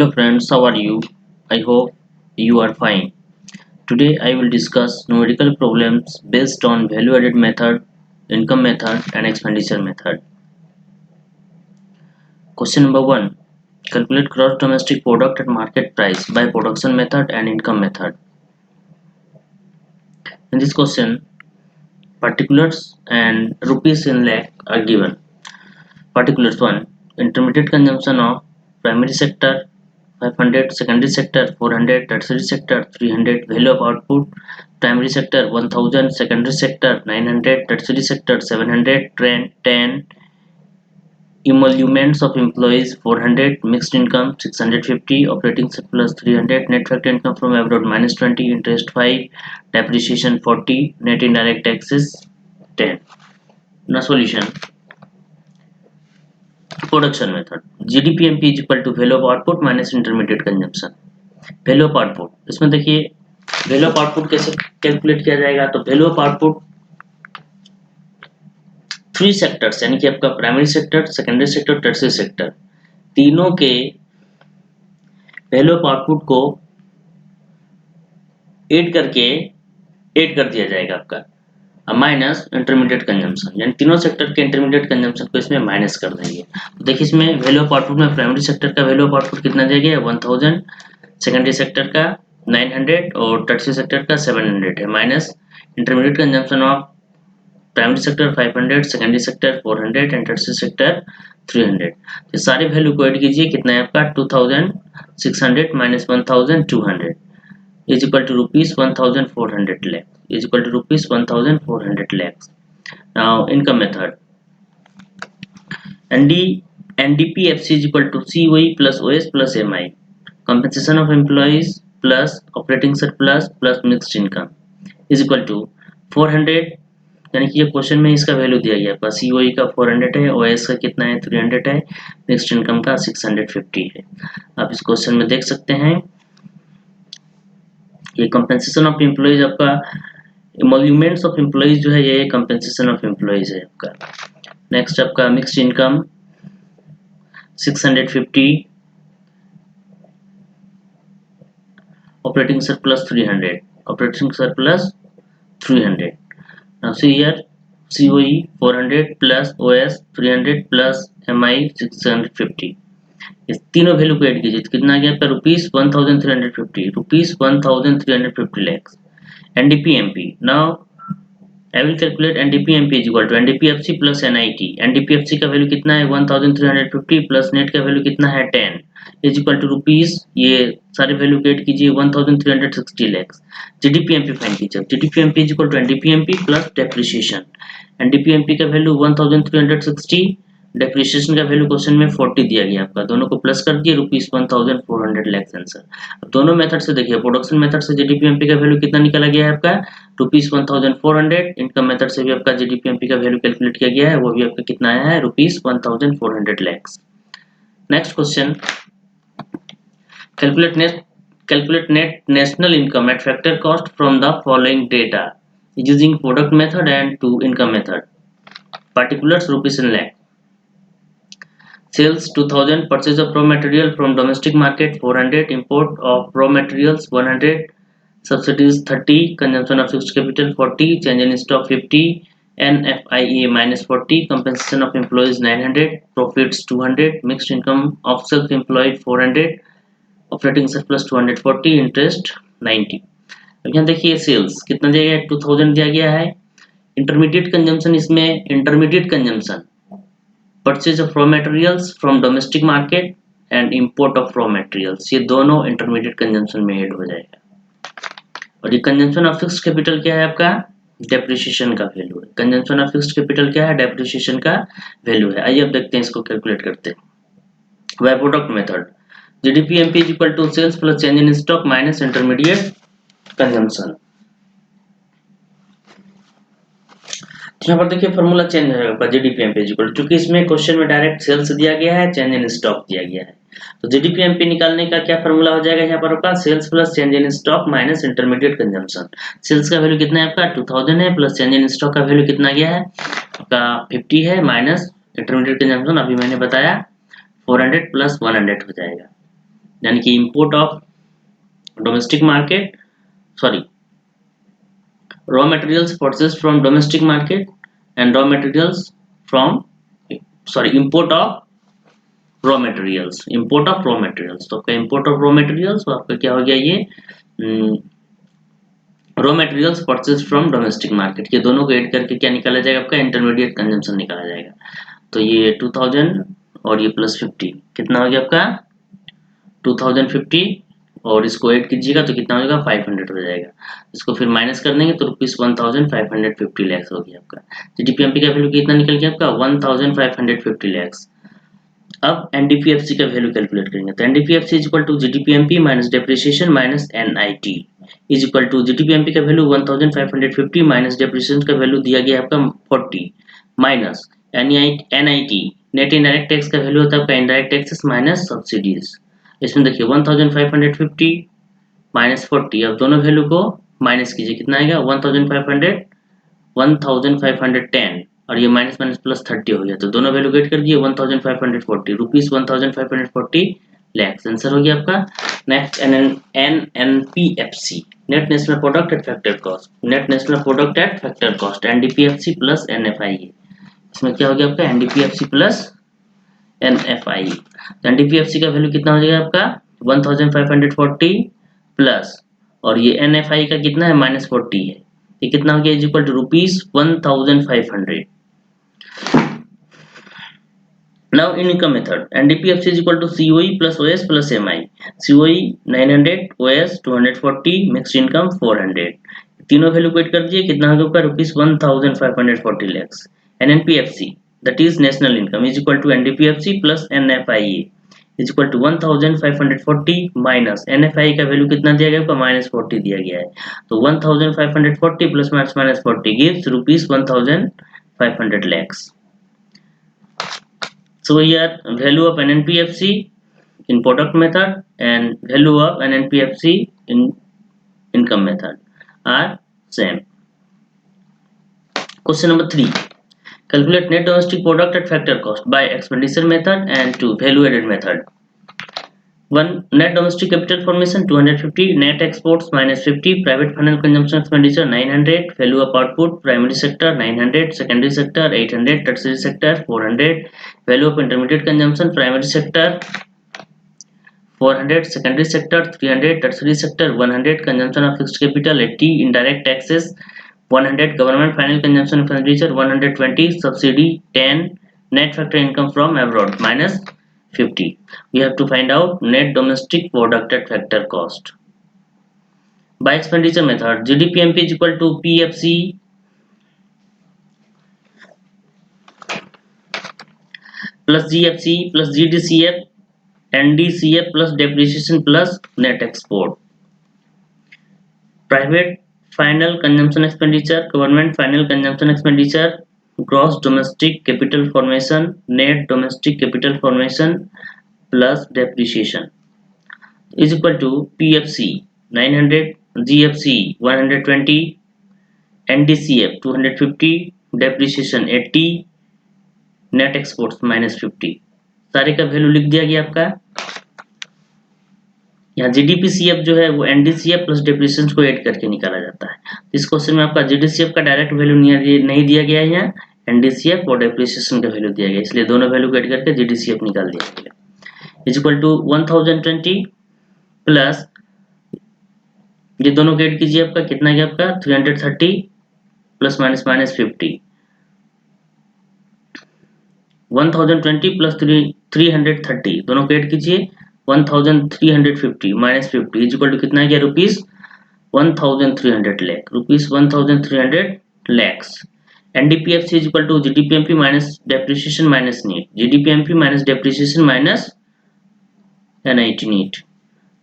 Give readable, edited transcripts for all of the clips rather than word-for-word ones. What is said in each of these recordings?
Hello friends, how are you? I hope you are fine. Today I will discuss numerical problems based on value added method, income method and expenditure method. Question number 1. Calculate gross domestic product at market price by production method and income method. In this question, particulars and rupees in lakh are given. Particulars 1. Intermediate consumption of primary sector 500, secondary sector 400, tertiary sector 300, value of output, primary sector 1000, secondary sector 900, tertiary sector 700, trend 10, emoluments of employees 400, mixed income 650, operating surplus 300, net factor income from abroad minus 20, interest 5, depreciation 40, net indirect taxes 10. Now solution. Production method. GDPMP is equal to value of output minus intermediate consumption. Value of output इसमें देखिए value of output कैसे calculate किया जाएगा तो value of output three sectors यानी कि आपका primary sector secondary sector tertiary sector तीनों के वैल्यू ऑफ आउटपुट को ऐड कर दिया जाएगा आपका माइनस इंटरमीडिएट कंजम्पशन यानी तीनों सेक्टर के इंटरमीडिएट कंजम्पशन को इसमें माइनस कर देंगे। तो देखिए इसमें वैल्यू ऑफ आउटपुट में प्राइमरी सेक्टर का वैल्यू ऑफ आउटपुट कितना दिया गया है 1000, सेकेंडरी सेक्टर का 900 और टर्शियरी सेक्टर का 700 है minus intermediate consumption of primary sector 500, secondary sector 400 and tertiary sector 300। तो सारी वैल्यू को ऐड कीजिए कितना है आपका 2600 minus 1200 is equal to rupees 1400 lakh is equal to rupees 1400 lakhs. Now income method. NDPFC is equal to COE plus OS plus MI. Compensation of employees plus operating surplus plus mixed income is equal to 400 यानी कि ये question में इसका value दिया गया आपका COE का 400 है, OS का कितना है 300 है, मिक्स्ड इनकम का 650 है। आप इस क्वेश्चन में देख सकते हैं ये कंपेंसेशन ऑफ एम्प्लॉइज आपका एमोल्यूमेंट्स ऑफ एम्प्लॉइज जो है ये कंपेंसेशन ऑफ एम्प्लॉइज है आपका। नेक्स्ट आपका mixed income 650, operating surplus 300, operating surplus 300। Now see here COE 400 plus OS 300 plus MI 650। इस तीनों वैल्यू को ऐड कीजिए तो कितना आ गया आपका rupees 1350 lakhs. NDPMP now I will calculate NDPMP is equal to NDPFC plus NIT। NDPFC का वैल्यू कितना है 1350 प्लस नेट का वैल्यू कितना है 10 इज इक्वल टू रुपीज ये सारे वैल्यू को ऐड कीजिए 1360 लैक्स। GDPMP फाइंड कीजिए GDPMP is equal to NDPMP plus depreciation. NDPMP का वैल्यू 1360, डेप्रिसिएशन का वैल्यू क्वेश्चन में 40 दिया गया आपका, दोनों को प्लस कर दिए रुपीज 1400 लैक्स आंसर। अब दोनों मेथड से देखिए प्रोडक्शन मेथड से GDPMP का वैल्यू कितना निकाला गया है आपका रुपीज 1400, इनकम मेथड से भी आपका GDPMP का वैल्यू कैलकुलेट किया गया है वो भी आपका कितना आया है rupees 1400 lakhs. Next question calculate net national income at factor cost from the following data using product method and to income method. particulars rupees in lakh, sales 2000, purchase of raw material from domestic market 400, import of raw materials 100, subsidies 30, consumption of fixed capital 40, change in stock 50, NFIA minus 40, compensation of employees 900, profits 200, mixed income of self-employed 400, operating surplus 240, interest 90। अब यहाँ देखिए sales कितना दिया गया है 2000 दिया गया है। इंटरमीडिएट कंजम्पशन इसमें intermediate consumption purchase of raw materials from domestic market and import of raw materials ये दोनों इंटरमीडिएट कंजम्पशन में ऐड हो जाएगा। और ये कंजम्पशन ऑफ फिक्स्ड कैपिटल क्या है आपका डेप्रिसिएशन का वैल्यू है। कंजम्पशन ऑफ फिक्स्ड कैपिटल क्या है डेप्रिसिएशन का वैल्यू है। आइए अब देखते हैं इसको कैलकुलेट करते हैं by product method. GDPMP is equal to sales plus change in stock minus intermediate consumption. यहाँ पर देखिए फॉर्मूला चेंज हो जाएगा GDPMP इज इक्वल क्योंकि इसमें क्वेश्चन में डायरेक्ट सेल्स दिया गया है चेंज इन स्टॉक दिया गया है तो GDPMP निकालने का क्या फॉर्मूला हो जाएगा यहाँ पर आपका sales plus change in stock minus intermediate consumption. Sales का वैल्यू कितना है आपका 2000 है प्लस चेंज इन स्टॉक का वैल्यू कितना गया है आपका 50 है माइनस इंटरमीडिएट कंजम्पशन अभी मैंने बताया 400 प्लस 100 हो जाएगा। यानी कि import of domestic market, sorry, raw materials purchased from domestic market and raw materials from, sorry, import of raw materials, import of raw materials। तो आपका import of raw materials तो आपका क्या हो गया, ये raw materials purchase from domestic market, ये दोनों को ऐड करके क्या निकाला जाएगा, आपका इंटरमीडिएट कंजम्पशन निकाला जाएगा। तो ये 2000 और ये प्लस 50 कितना हो गया आपका 2050, और इसको ऐड कीजिएगा तो कितना हो जाएगा 500 हो जाएगा। इसको फिर माइनस कर देंगे तो ₹1550 लैक्स हो गया आपका। जीडीपीएमपी का वैल्यू कितना निकल गया आपका 1550 लैक्स। अब एनडीपीएफसी का वैल्यू कैलकुलेट करेंगे तो NDPFC is equal to GDPMP minus depreciation minus NIT is equal to GDPMP का वैल्यू 1550 माइनस डेप्रिसिएशन का वैल्यू दिया गया आपका 40 minus NIT net indirect tax का वैल्यू होता है आपका इनडायरेक्ट टैक्सेस माइनस सब्सिडीज। इसमें देखिए 1550 माइनस 40, अब दोनों वैल्यू को माइनस कीजिए कितना आएगा 1510 और ये माइनस माइनस प्लस 30 हो गया, तो दोनों वैल्यू गेट कर दिए 1540 रुपीज 1540 लैक्स, आंसर हो गया आपका। Next NNPFC net national product at factor cost, net national product at factor cost NDPFC plus NFIA. इसमें क्या हो गया आपका एनडीपीएफसी प्लस एनएफआई। तो एनडीपीएफसी का वैल्यू कितना हो जाएगा आपका 1540 प्लस, और ये एनएफआई का कितना है माइनस 40 है, ये कितना हो गया is equal to ₹1500। Now in income method, NDPFC is equal to COE plus OS plus MI. COE 900, OS 240, mixed income 400। तीनों वैल्यू को ऐड कर दिए कितना हो गया ₹1540 lakhs। NNPFC that is national income is equal to NDPFC plus NFIE is equal to 1540 minus NFIE का value कितना दिया गया माइनस 40 दिया गया है, तो 1540 plus minus 40 gives ₹1500 lakhs। So here value of NNPFC in product method and value of NNPFC in income method are same. Question number 3. Calculate net domestic product at factor cost by expenditure method and 2 value added method. 1. Net domestic capital formation 250, net exports minus 50, private final consumption expenditure 900, value of output primary sector 900, secondary sector 800, tertiary sector 400, value of intermediate consumption primary sector 400, secondary sector 300, tertiary sector 100, consumption of fixed capital 80, indirect taxes 100, government final consumption expenditure 120, subsidy 10, net factor income from abroad minus 50. We have to find out net domestic product at factor cost by expenditure method. GDPMP is equal to PFC plus GFC plus GDCF NDCF plus depreciation plus net export. Private final consumption expenditure, government final consumption expenditure, gross domestic capital formation, net domestic capital formation plus depreciation is equal to PFC 900, GFC 120, NDCF 250, depreciation 80, net exports minus 50। सारे का value लिख दिया गया आपका। यहाँ जीडीपीसीएफ जो है वो एनडीसीएफ प्लस डेप्रिसिएशन को ऐड करके निकाला जाता है। इस क्वेश्चन में आपका जीडीसीएफ का डायरेक्ट वैल्यू नहीं दिया गया है, यहाँ एनडीसीएफ और डेप्रिसिएशन का वैल्यू दिया गया, इसलिए दोनों वैल्यू को ऐड करके जीडीसीएफ निकाल दिया गया। इज इक्वल टू 1020 प्लस ये दोनों को ऐड कीजिए, आपका कितना गया आपका 330 प्लस माइनस माइनस 50, 1020 प्लस 330 दोनों को ऐड कीजिए 1350 माइनस 50 इज इक्वल टू कितना गया ₹1300 lakh, ₹1300 lakhs। NDPFC is equal to GDPMP minus depreciation minus NIT, GDPMP minus depreciation minus NIT NIT.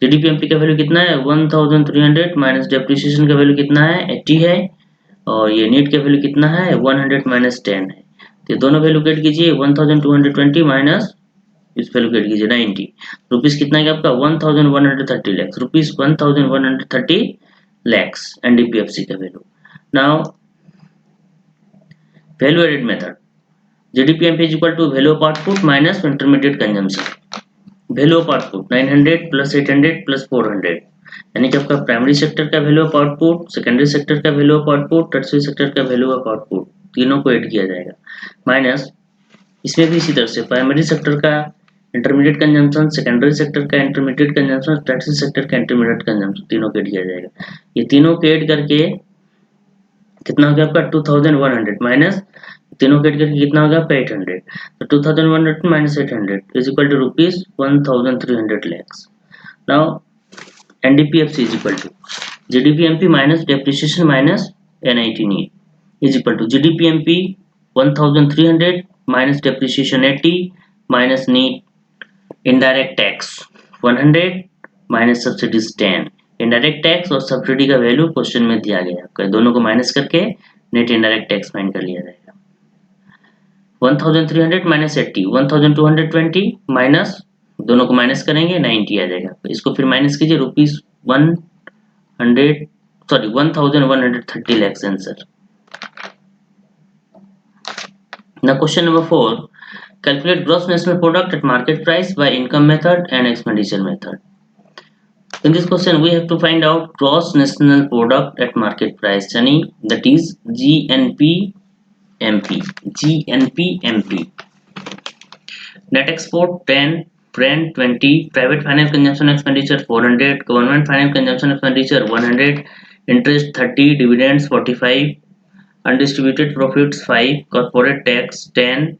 GDPMP का वैल्यू कितना है 1300 माइनस डेप्रिसिएशन का वैल्यू कितना है 80 है, और ये नीट का वैल्यू कितना है 100 माइनस 10 है। तो दोनों वैल्यू गेट कीजिए 1220 माइनस इस वैल्यू गेट कीजिए 90, रुपीस कितना है आपका 1130 लैक्स, ₹1130 लैक्स एनडीपीएफसी का value. Now value added method, GDPMP is equal to value of output minus intermediate consumption. Value of output 900 plus 800 plus 400, यानी कि आपका प्राइमरी सेक्टर का value of output, secondary sector का value of output, tertiary sector का value of output, तीनों को add किया जाएगा, माइनस इसमें भी इसी तरह से प्राइमरी सेक्टर का इंटरमीडिएट कंजम्पशन, सेकेंडरी सेक्टर का इंटरमीडिएट कंजम्पशन, टर्शियरी सेक्टर का इंटरमीडिएट कंजम्पशन, तीनों को ऐड किया जाएगा। ये तीनों को ऐड करके कितना हो गया आपका 2100 माइनस तीनों के करके कितना होगा 800, तो 2100 minus 800 is equal to rupees 1300 lakhs. Now NDPFC is equal to GDPMP minus depreciation minus NIT need is equal to GDPMP 1300 minus depreciation 80 minus need indirect tax 100 minus subsidies 10. Indirect tax और subsidy का value question में दिया गया है, दोनों को minus करके net indirect tax find कर लिया जाएगा। 1300 माइनस 80 1220 माइनस दोनों को माइनस करेंगे 90 आ जाएगा, इसको फिर माइनस कीजिए rupees 1130 lakhs answer. Now question number 4, calculate gross national product at market price by income method and expenditure method. In this question we have to find out gross national product at market price, यानी that is GNPMP. Net export 10, rent 20, private finance consumption expenditure 400, government finance consumption expenditure 100, interest 30, dividends 45, undistributed profits 5, corporate tax 10,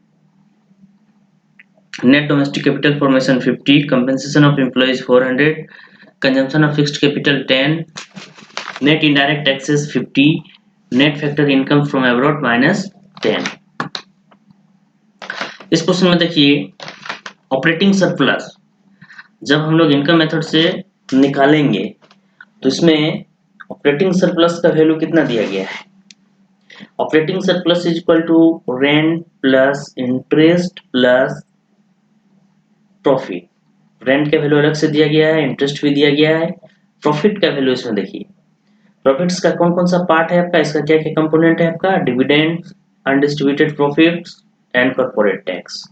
net domestic capital formation 50, compensation of employees 400, consumption of fixed capital 10, net indirect taxes 50, net factor income from abroad minus 10. इस question में देखिए operating surplus जब हम लोग income method से निकालेंगे तो इसमें ऑपरेटिंग सरप्लस का वैल्यू कितना दिया गया है, operating surplus is equal to rent plus interest plus profit. Rent का वैल्यू अलग से दिया गया है, इंटरेस्ट भी दिया गया है, प्रॉफिट का वैल्यू इसमें देखिए प्रॉफिट्स का कौन कौन सा पार्ट है आपका, इसका क्या क्या कंपोनेंट है आपका, dividend, undistributed profits and corporate tax.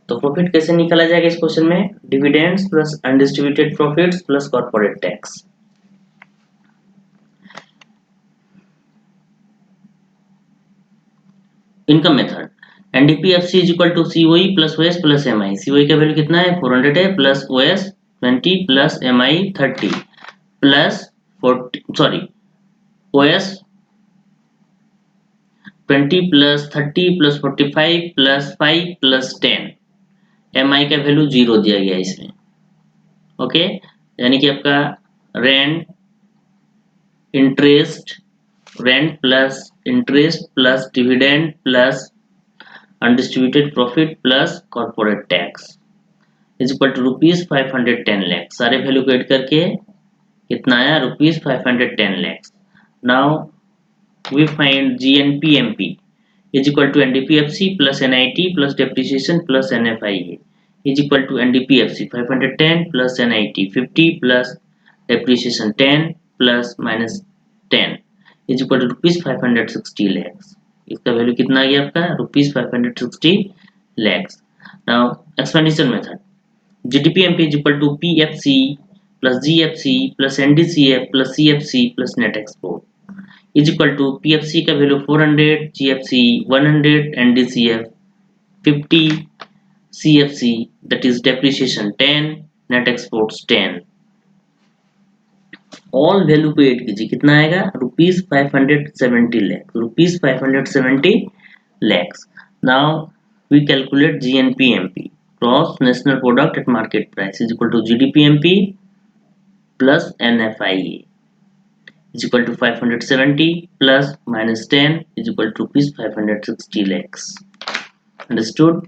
तो प्रॉफिट कैसे निकाला जाएगा इस क्वेश्चन में, dividends plus undistributed profits plus corporate tax. Income method NDPFC is equal to COE plus OS plus MI। COE का वैल्यू कितना है 400 है plus OS 20 plus MI 30 plus 40 OS 20 plus 30 plus 45 plus 5 plus 10, MI का value 0 दिया गया इसमें। Okay, यानी कि आपका rent plus interest plus dividend plus undistributed profit plus corporate tax is equal to rupees 510 lakh. सारे वैल्यू को ऐड करके कितना आया rupees 510 lakh. Now we find GNPMP is equal to NDPFC plus NIT plus depreciation plus NFIA is equal to NDPFC 510 plus NIT 50 plus depreciation 10 plus minus 10 is equal to rupees 560 lakh. इसका value कितना आ गया आपका rupees 560 lakhs. Now expenditure method GDPMP is equal to PFC plus GFC plus NDCF plus CFC plus net export is equal to PFC का value 400, GFC 100, NDCF 50, CFC that is depreciation 10, net exports 10. All value को add कीजिए कितना आएगा rupees 570 lakh, rupees 570 lakhs. Now we calculate GNPMP gross national product at market price is equal to GDPMP plus NFIA is equal to 570 plus minus 10 is equal to rupees 560 lakhs. Understood?